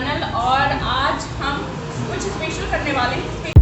Channel. और आज हम कुछ स्पेशल करने वाले हैं।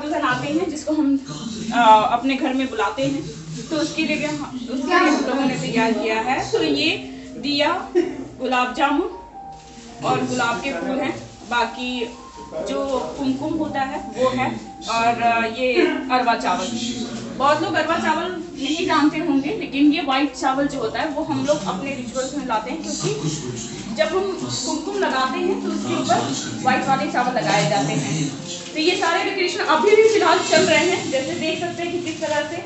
दुल्हन आते हैं जिसको हम अपने घर में बुलाते हैं, तो उसके लिए हम लोगों ने तैयार किया है। तो ये दिया, गुलाब जामुन और गुलाब के फूल हैं, बाकी जो कुमकुम होता है वो है, और ये अरवा चावल। बहुत लोग अरवा चावल नहीं जानते होंगे, लेकिन ये वाइट चावल जो होता है वो हम लोग अपने रिचुअल्स में लाते हैं, क्योंकि जब हम कुमकुम लगाते हैं तो उसके ऊपर वाइट वाले चावल लगाए जाते हैं। तो ये सारे डेकोरेशन अभी भी फिलहाल चल रहे हैं, जैसे देख सकते हैं कि किस तरह से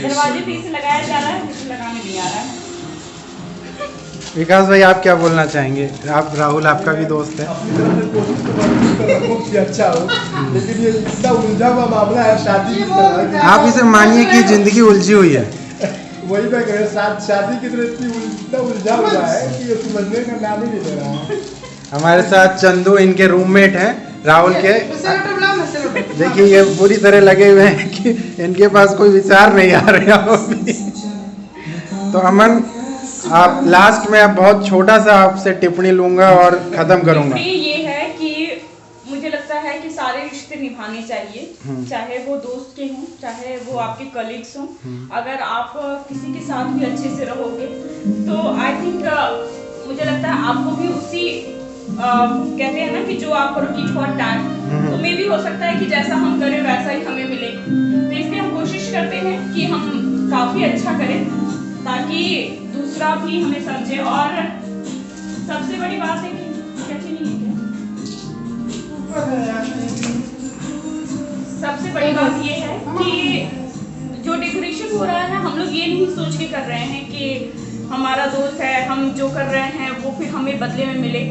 दरवाजे पे इसे लगाया जा रहा है, इसे लगाने नहीं आ रहा है। विकास भाई, आप क्या बोलना चाहेंगे? आप राहुल आपका भी दोस्त है। अच्छा हो, लेकिन ये इतना उलझा हुआ मामला है शादी। आप इसे मानिए कि जिंदगी उलझी हुई है। वही मैं कह रहा, शादी की तरह इतना उलझा हुआ है कि ये समझने का नाम ही नहीं ले रहा है। हमारे साथ चंदू इनके रूममेट हैं, राहुल के। देखिए ये पूरी तरह लगे हुए हैं कि इनके पास कोई विचार नहीं आ रहे अभी। तो अमन, आप लास्ट में आप बहुत छोटा सा आपसे टिप्पणी लूंगा और खत्म करूंगा। ये है कि मुझे लगता है कि सारे रिश्ते निभाने चाहिए, चाहे वो दोस्त के हों, चाहे वो आपके कलीग्स हों। अगर आप किसी के साथ भी अच्छे से रहोगे तो आई थिंक मुझे लगता है आपको भी उसी कहते हैं ना कि जो आप करो ईट फॉर टाइम, तो मे भी हो सकता है कि जैसा हम करें वैसा ही हमें मिले। तो इसलिए हम कोशिश करते हैं कि हम काफी अच्छा करें ताकि दूसरा भी हमें समझे। और सबसे बड़ी बात है कि सबसे बड़ी बात ये है कि जो डेकोरेशन हो रहा है हम लोग ये नहीं सोच के कर रहे हैं कि हमारा दोस्त है, हम जो कर रहे हैं वो फिर हमें बदले में मिले,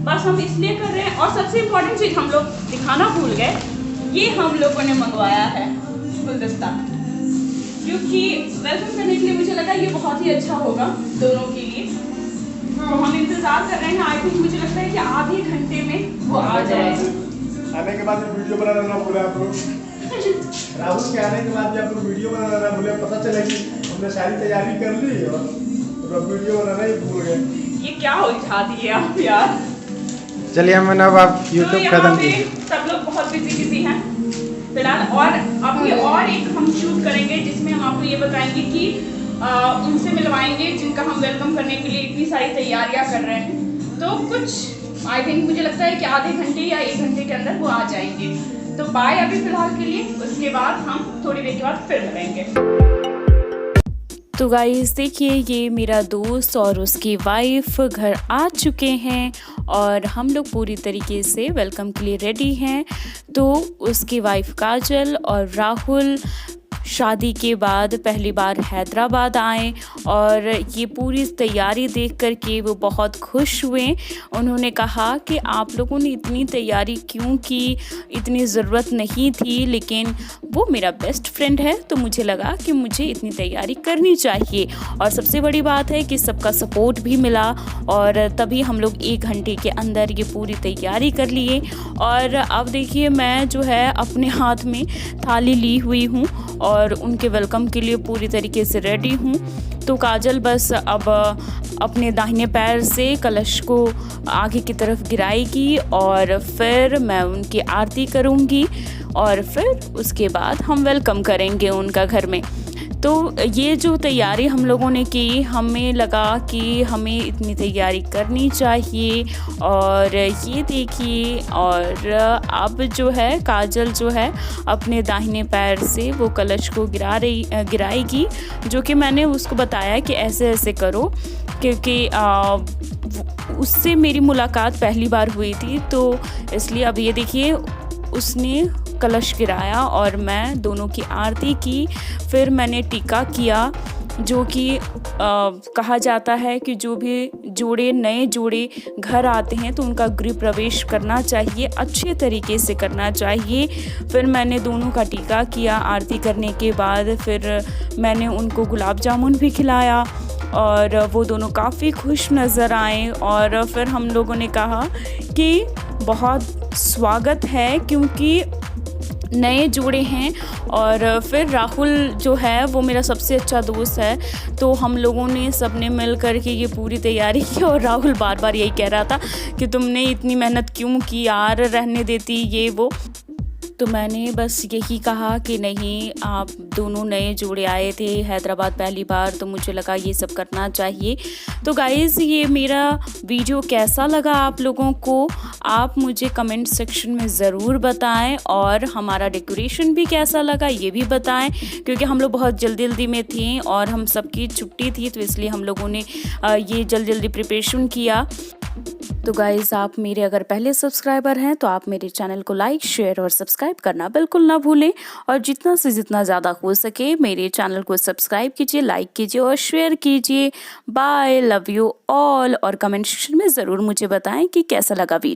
बस हम इसलिए कर रहे हैं। और सबसे इम्पोर्टेंट चीज़ हम लोग दिखाना भूल गए, ये हम लोगों ने मंगवाया है गुलदस्ता, क्योंकि वेलकम करने के लिए मुझे लगा ये बहुत ही अच्छा होगा दोनों के लिए। तो हम इंतजार कर रहे हैं। आई थिंक मुझे लगता है कि आधे घंटे में वो आ जाएगा। आने के बाद वीडियो बनाना ना भूले आप लोग। राहुल के आने के बाद भी आप लोग वीडियो बनाना ना भूले। पता चला कि हमने सारी तैयारी कर ली और वीडियो बनाना ही भूल गए। ये क्या उठा दिए आप यार। चलिए अमन, अब आप YouTube खत्म कीजिए। सब लोग बहुत बिजी हैं फिलहाल, और अभी और एक हम शूट करेंगे जिसमें हम आपको ये बताएंगे कि उनसे मिलवाएंगे जिनका हम वेलकम करने के लिए इतनी सारी तैयारियां कर रहे हैं। तो कुछ आई थिंक मुझे लगता है कि आधे घंटे या 1 घंटे के अंदर वो आ जाएंगे। तो बाय अभी फिलहाल के लिए, उसके बाद हम थोड़ी देर के बाद फिर मिलेंगे। तो गाइस देखिए, ये मेरा दोस्त और उसकी वाइफ घर आ चुके हैं और हम लोग पूरी तरीके से वेलकम के लिए रेडी हैं। तो उसकी वाइफ काजल और राहुल शादी के बाद पहली बार हैदराबाद आए और ये पूरी तैयारी देख कर के वो बहुत खुश हुए। उन्होंने कहा कि आप लोगों ने इतनी तैयारी क्यों की, इतनी ज़रूरत नहीं थी, लेकिन वो मेरा बेस्ट फ्रेंड है तो मुझे लगा कि मुझे इतनी तैयारी करनी चाहिए। और सबसे बड़ी बात है कि सबका सपोर्ट भी मिला और तभी हम लोग 1 घंटे के अंदर ये पूरी तैयारी कर लिए। और अब देखिए मैं जो है अपने हाथ में थाली ली हुई हूँ और उनके वेलकम के लिए पूरी तरीके से रेडी हूँ। तो काजल बस अब अपने दाहिने पैर से कलश को आगे की तरफ गिराएगी और फिर मैं उनकी आरती करूँगी और फिर उसके बाद हम वेलकम करेंगे उनका घर में। तो ये जो तैयारी हम लोगों ने की, हमें लगा कि हमें इतनी तैयारी करनी चाहिए। और ये देखिए, और अब जो है काजल जो है अपने दाहिने पैर से वो कलश को गिराएगी, जो कि मैंने उसको बताया कि ऐसे ऐसे करो, क्योंकि उससे मेरी मुलाकात पहली बार हुई थी, तो इसलिए अब ये देखिए उसने कलश गिराया और मैं दोनों की आरती की। फिर मैंने टीका किया, जो कि कहा जाता है कि जो भी नए जोड़े घर आते हैं तो उनका गृह प्रवेश करना चाहिए, अच्छे तरीके से करना चाहिए। फिर मैंने दोनों का टीका किया। आरती करने के बाद फिर मैंने उनको गुलाब जामुन भी खिलाया और वो दोनों काफ़ी खुश नज़र आए। और फिर हम लोगों ने कहा कि बहुत स्वागत है, क्योंकि नए जोड़े हैं। और फिर राहुल जो है वो मेरा सबसे अच्छा दोस्त है, तो हम लोगों ने सबने मिल कर के ये पूरी तैयारी की। और राहुल बार बार यही कह रहा था कि तुमने इतनी मेहनत क्यों की यार, रहने देती ये वो। तो मैंने बस यही कहा कि नहीं, आप दोनों नए जोड़े आए थे हैदराबाद पहली बार, तो मुझे लगा ये सब करना चाहिए। तो गाइज़, ये मेरा वीडियो कैसा लगा आप लोगों को, आप मुझे कमेंट सेक्शन में ज़रूर बताएं। और हमारा डेकोरेशन भी कैसा लगा ये भी बताएं, क्योंकि हम लोग बहुत जल्दी में थे और हम सबकी छुट्टी थी, तो इसलिए हम लोगों ने ये जल्दी प्रिपरेशन किया। तो गाइज़, आप मेरे अगर पहले सब्सक्राइबर हैं तो आप मेरे चैनल को लाइक, शेयर और सब्सक्राइब करना बिल्कुल ना भूलें। और जितना से जितना ज़्यादा हो सके मेरे चैनल को सब्सक्राइब कीजिए, लाइक कीजिए और शेयर कीजिए। Bye, love you all. और कमेंट सेक्शन में ज़रूर मुझे बताएं कि कैसा लगा वीडियो।